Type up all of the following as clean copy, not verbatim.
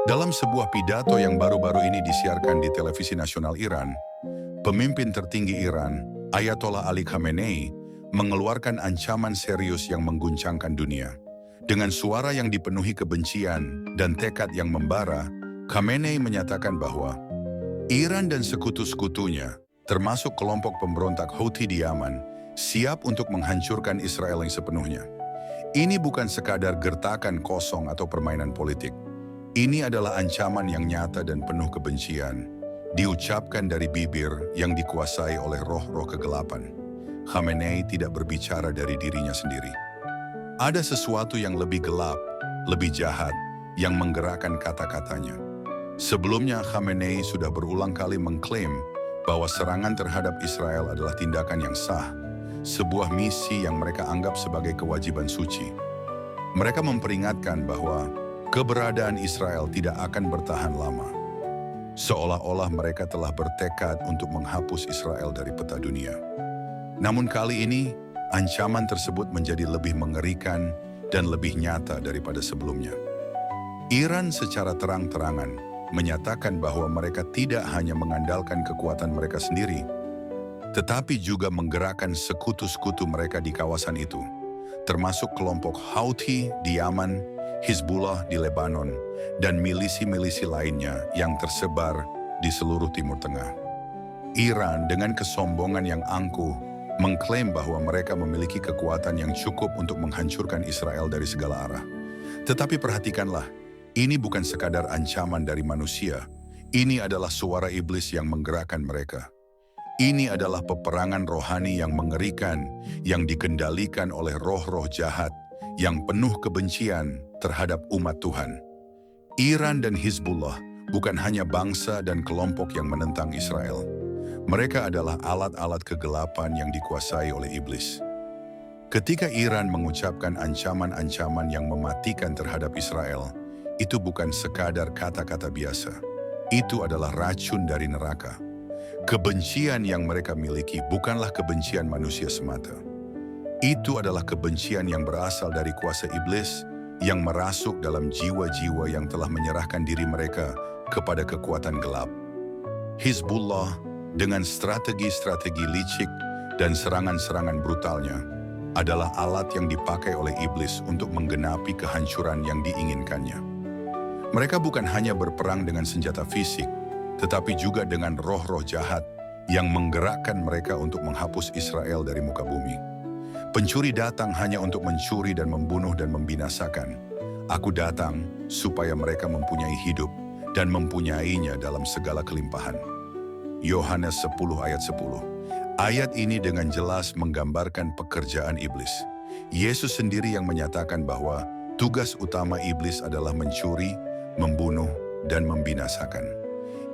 Dalam sebuah pidato yang baru-baru ini disiarkan di televisi nasional Iran, pemimpin tertinggi Iran, Ayatollah Ali Khamenei, mengeluarkan ancaman serius yang mengguncangkan dunia. Dengan suara yang dipenuhi kebencian dan tekad yang membara, Khamenei menyatakan bahwa Iran dan sekutu-sekutunya, termasuk kelompok pemberontak Houthi di Yaman, siap untuk menghancurkan Israel yang sepenuhnya. Ini bukan sekadar gertakan kosong atau permainan politik. Ini adalah ancaman yang nyata dan penuh kebencian, diucapkan dari bibir yang dikuasai oleh roh-roh kegelapan. Khamenei tidak berbicara dari dirinya sendiri. Ada sesuatu yang lebih gelap, lebih jahat, yang menggerakkan kata-katanya. Sebelumnya, Khamenei sudah berulang kali mengklaim bahwa serangan terhadap Israel adalah tindakan yang sah, sebuah misi yang mereka anggap sebagai kewajiban suci. Mereka memperingatkan bahwa keberadaan Israel tidak akan bertahan lama. Seolah-olah mereka telah bertekad untuk menghapus Israel dari peta dunia. Namun kali ini, ancaman tersebut menjadi lebih mengerikan dan lebih nyata daripada sebelumnya. Iran secara terang-terangan menyatakan bahwa mereka tidak hanya mengandalkan kekuatan mereka sendiri, tetapi juga menggerakkan sekutu-sekutu mereka di kawasan itu, termasuk kelompok Houthi di Yaman, Hizbullah di Lebanon, dan milisi-milisi lainnya yang tersebar di seluruh Timur Tengah. Iran dengan kesombongan yang angkuh mengklaim bahwa mereka memiliki kekuatan yang cukup untuk menghancurkan Israel dari segala arah. Tetapi perhatikanlah, ini bukan sekadar ancaman dari manusia, ini adalah suara iblis yang menggerakkan mereka. Ini adalah peperangan rohani yang mengerikan, yang dikendalikan oleh roh-roh jahat, yang penuh kebencian terhadap umat Tuhan. Iran dan Hizbullah bukan hanya bangsa dan kelompok yang menentang Israel. Mereka adalah alat-alat kegelapan yang dikuasai oleh iblis. Ketika Iran mengucapkan ancaman-ancaman yang mematikan terhadap Israel, itu bukan sekadar kata-kata biasa. Itu adalah racun dari neraka. Kebencian yang mereka miliki bukanlah kebencian manusia semata. Itu adalah kebencian yang berasal dari kuasa iblis yang merasuk dalam jiwa-jiwa yang telah menyerahkan diri mereka kepada kekuatan gelap. Hizbullah dengan strategi-strategi licik dan serangan-serangan brutalnya adalah alat yang dipakai oleh iblis untuk menggenapi kehancuran yang diinginkannya. Mereka bukan hanya berperang dengan senjata fisik, tetapi juga dengan roh-roh jahat yang menggerakkan mereka untuk menghapus Israel dari muka bumi. Pencuri datang hanya untuk mencuri dan membunuh dan membinasakan. Aku datang supaya mereka mempunyai hidup dan mempunyainya dalam segala kelimpahan. Yohanes 10 ayat 10. Ayat ini dengan jelas menggambarkan pekerjaan iblis. Yesus sendiri yang menyatakan bahwa tugas utama iblis adalah mencuri, membunuh, dan membinasakan.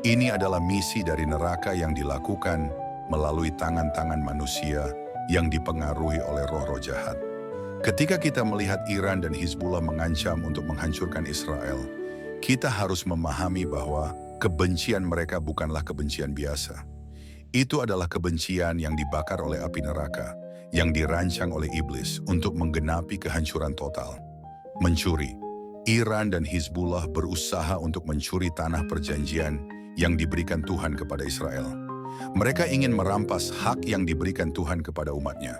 Ini adalah misi dari neraka yang dilakukan melalui tangan-tangan manusia yang dipengaruhi oleh roh-roh jahat. Ketika kita melihat Iran dan Hizbullah mengancam untuk menghancurkan Israel, kita harus memahami bahwa kebencian mereka bukanlah kebencian biasa. Itu adalah kebencian yang dibakar oleh api neraka, yang dirancang oleh iblis untuk menggenapi kehancuran total. Mencuri. Iran dan Hizbullah berusaha untuk mencuri tanah perjanjian yang diberikan Tuhan kepada Israel. Mereka ingin merampas hak yang diberikan Tuhan kepada umatnya.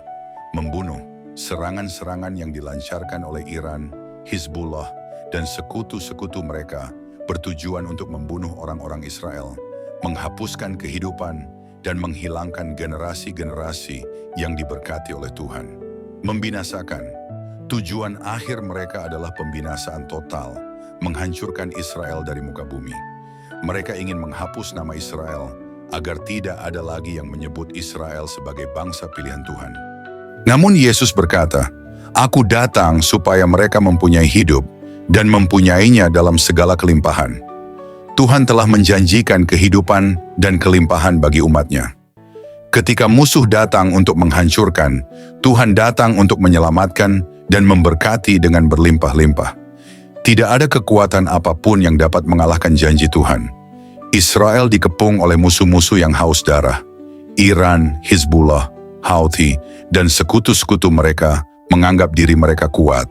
Membunuh. Serangan-serangan yang dilancarkan oleh Iran, Hizbullah, dan sekutu-sekutu mereka bertujuan untuk membunuh orang-orang Israel, menghapuskan kehidupan, dan menghilangkan generasi-generasi yang diberkati oleh Tuhan. Membinasakan. Tujuan akhir mereka adalah pembinasaan total, menghancurkan Israel dari muka bumi. Mereka ingin menghapus nama Israel agar tidak ada lagi yang menyebut Israel sebagai bangsa pilihan Tuhan. Namun Yesus berkata, "Aku datang supaya mereka mempunyai hidup dan mempunyainya dalam segala kelimpahan." Tuhan telah menjanjikan kehidupan dan kelimpahan bagi umatnya. Ketika musuh datang untuk menghancurkan, Tuhan datang untuk menyelamatkan dan memberkati dengan berlimpah-limpah. Tidak ada kekuatan apapun yang dapat mengalahkan janji Tuhan. Israel dikepung oleh musuh-musuh yang haus darah. Iran, Hizbullah, Houthi, dan sekutu-sekutu mereka menganggap diri mereka kuat.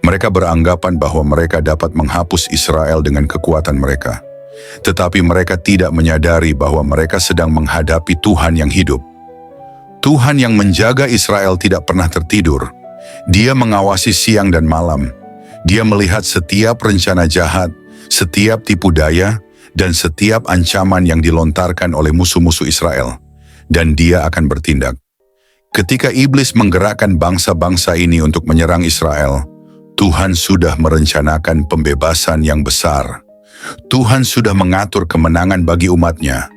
Mereka beranggapan bahwa mereka dapat menghapus Israel dengan kekuatan mereka. Tetapi mereka tidak menyadari bahwa mereka sedang menghadapi Tuhan yang hidup. Tuhan yang menjaga Israel tidak pernah tertidur. Dia mengawasi siang dan malam. Dia melihat setiap rencana jahat, setiap tipu daya, dan setiap ancaman yang dilontarkan oleh musuh-musuh Israel. Dan dia akan bertindak. Ketika iblis menggerakkan bangsa-bangsa ini untuk menyerang Israel, Tuhan sudah merencanakan pembebasan yang besar. Tuhan sudah mengatur kemenangan bagi umatnya.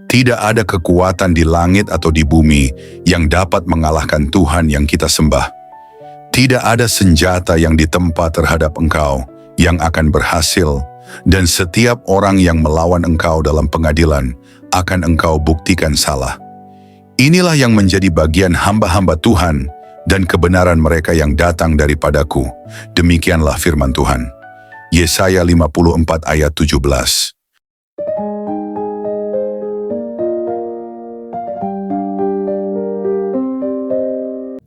Tidak ada kekuatan di langit atau di bumi yang dapat mengalahkan Tuhan yang kita sembah. Tidak ada senjata yang ditempa terhadap engkau yang akan berhasil, dan setiap orang yang melawan engkau dalam pengadilan akan engkau buktikan salah. Inilah yang menjadi bagian hamba-hamba Tuhan dan kebenaran mereka yang datang daripadaku. Demikianlah firman Tuhan. Yesaya 54 ayat 17.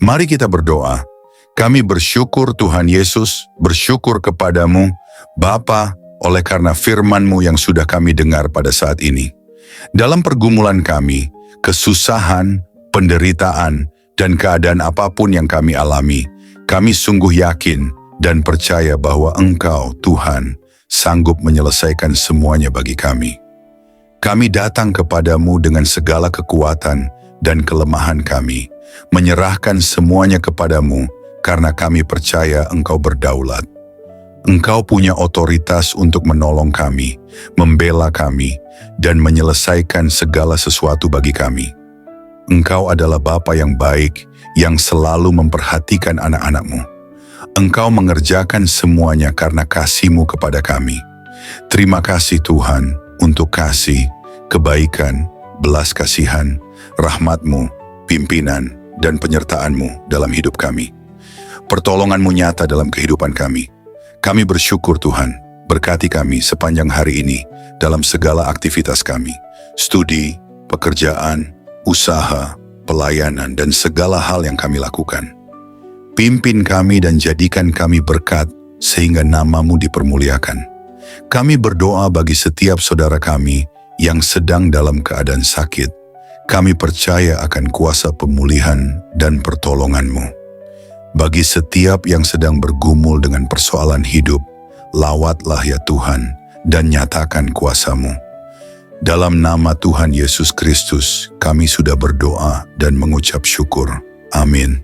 Mari kita berdoa. Kami bersyukur Tuhan Yesus, bersyukur kepadamu, Bapa, oleh karena firman-Mu yang sudah kami dengar pada saat ini. Dalam pergumulan kami, kesusahan, penderitaan, dan keadaan apapun yang kami alami, kami sungguh yakin dan percaya bahwa Engkau, Tuhan, sanggup menyelesaikan semuanya bagi kami. Kami datang kepadamu dengan segala kekuatan dan kelemahan kami, menyerahkan semuanya kepadamu karena kami percaya Engkau berdaulat. Engkau punya otoritas untuk menolong kami, membela kami, dan menyelesaikan segala sesuatu bagi kami. Engkau adalah Bapa yang baik, yang selalu memperhatikan anak-anak-Mu. Engkau mengerjakan semuanya karena kasih-Mu kepada kami. Terima kasih Tuhan untuk kasih, kebaikan, belas kasihan, rahmat-Mu, pimpinan, dan penyertaan-Mu dalam hidup kami. Pertolongan-Mu nyata dalam kehidupan kami. Kami bersyukur Tuhan, berkati kami sepanjang hari ini dalam segala aktivitas kami, studi, pekerjaan, usaha, pelayanan, dan segala hal yang kami lakukan. Pimpin kami dan jadikan kami berkat sehingga nama-Mu dipermuliakan. Kami berdoa bagi setiap saudara kami yang sedang dalam keadaan sakit. Kami percaya akan kuasa pemulihan dan pertolongan-Mu. Bagi setiap yang sedang bergumul dengan persoalan hidup, lawatlah ya Tuhan dan nyatakan kuasa-Mu. Dalam nama Tuhan Yesus Kristus, kami sudah berdoa dan mengucap syukur. Amin.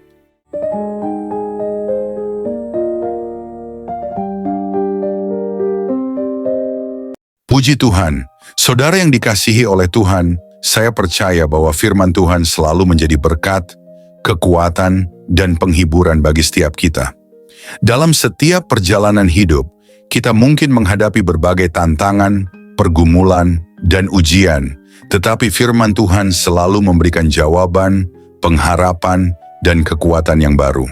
Puji Tuhan, saudara yang dikasihi oleh Tuhan, saya percaya bahwa firman Tuhan selalu menjadi berkat, kekuatan, dan penghiburan bagi setiap kita. Dalam setiap perjalanan hidup, kita mungkin menghadapi berbagai tantangan, pergumulan, dan ujian, tetapi firman Tuhan selalu memberikan jawaban, pengharapan, dan kekuatan yang baru.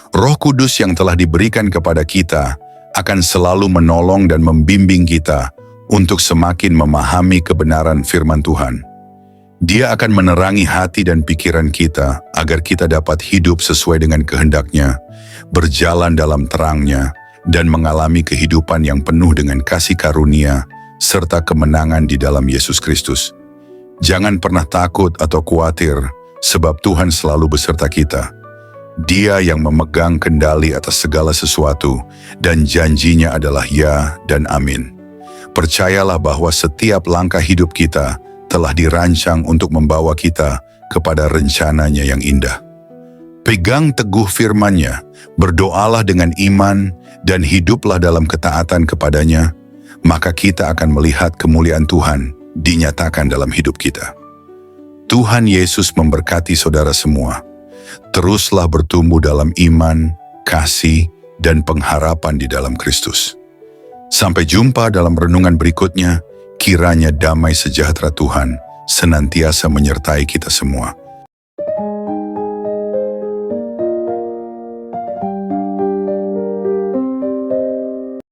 Roh Kudus yang telah diberikan kepada kita akan selalu menolong dan membimbing kita untuk semakin memahami kebenaran firman Tuhan. Dia akan menerangi hati dan pikiran kita agar kita dapat hidup sesuai dengan kehendak-Nya, berjalan dalam terang-Nya, dan mengalami kehidupan yang penuh dengan kasih karunia serta kemenangan di dalam Yesus Kristus. Jangan pernah takut atau khawatir, sebab Tuhan selalu beserta kita. Dia yang memegang kendali atas segala sesuatu, dan janjinya adalah ya dan amin. Percayalah bahwa setiap langkah hidup kita telah dirancang untuk membawa kita kepada rencananya yang indah. Pegang teguh firman-Nya, berdoalah dengan iman, dan hiduplah dalam ketaatan kepadanya, maka kita akan melihat kemuliaan Tuhan dinyatakan dalam hidup kita. Tuhan Yesus memberkati saudara semua. Teruslah bertumbuh dalam iman, kasih, dan pengharapan di dalam Kristus. Sampai jumpa dalam renungan berikutnya, kiranya damai sejahtera Tuhan senantiasa menyertai kita semua.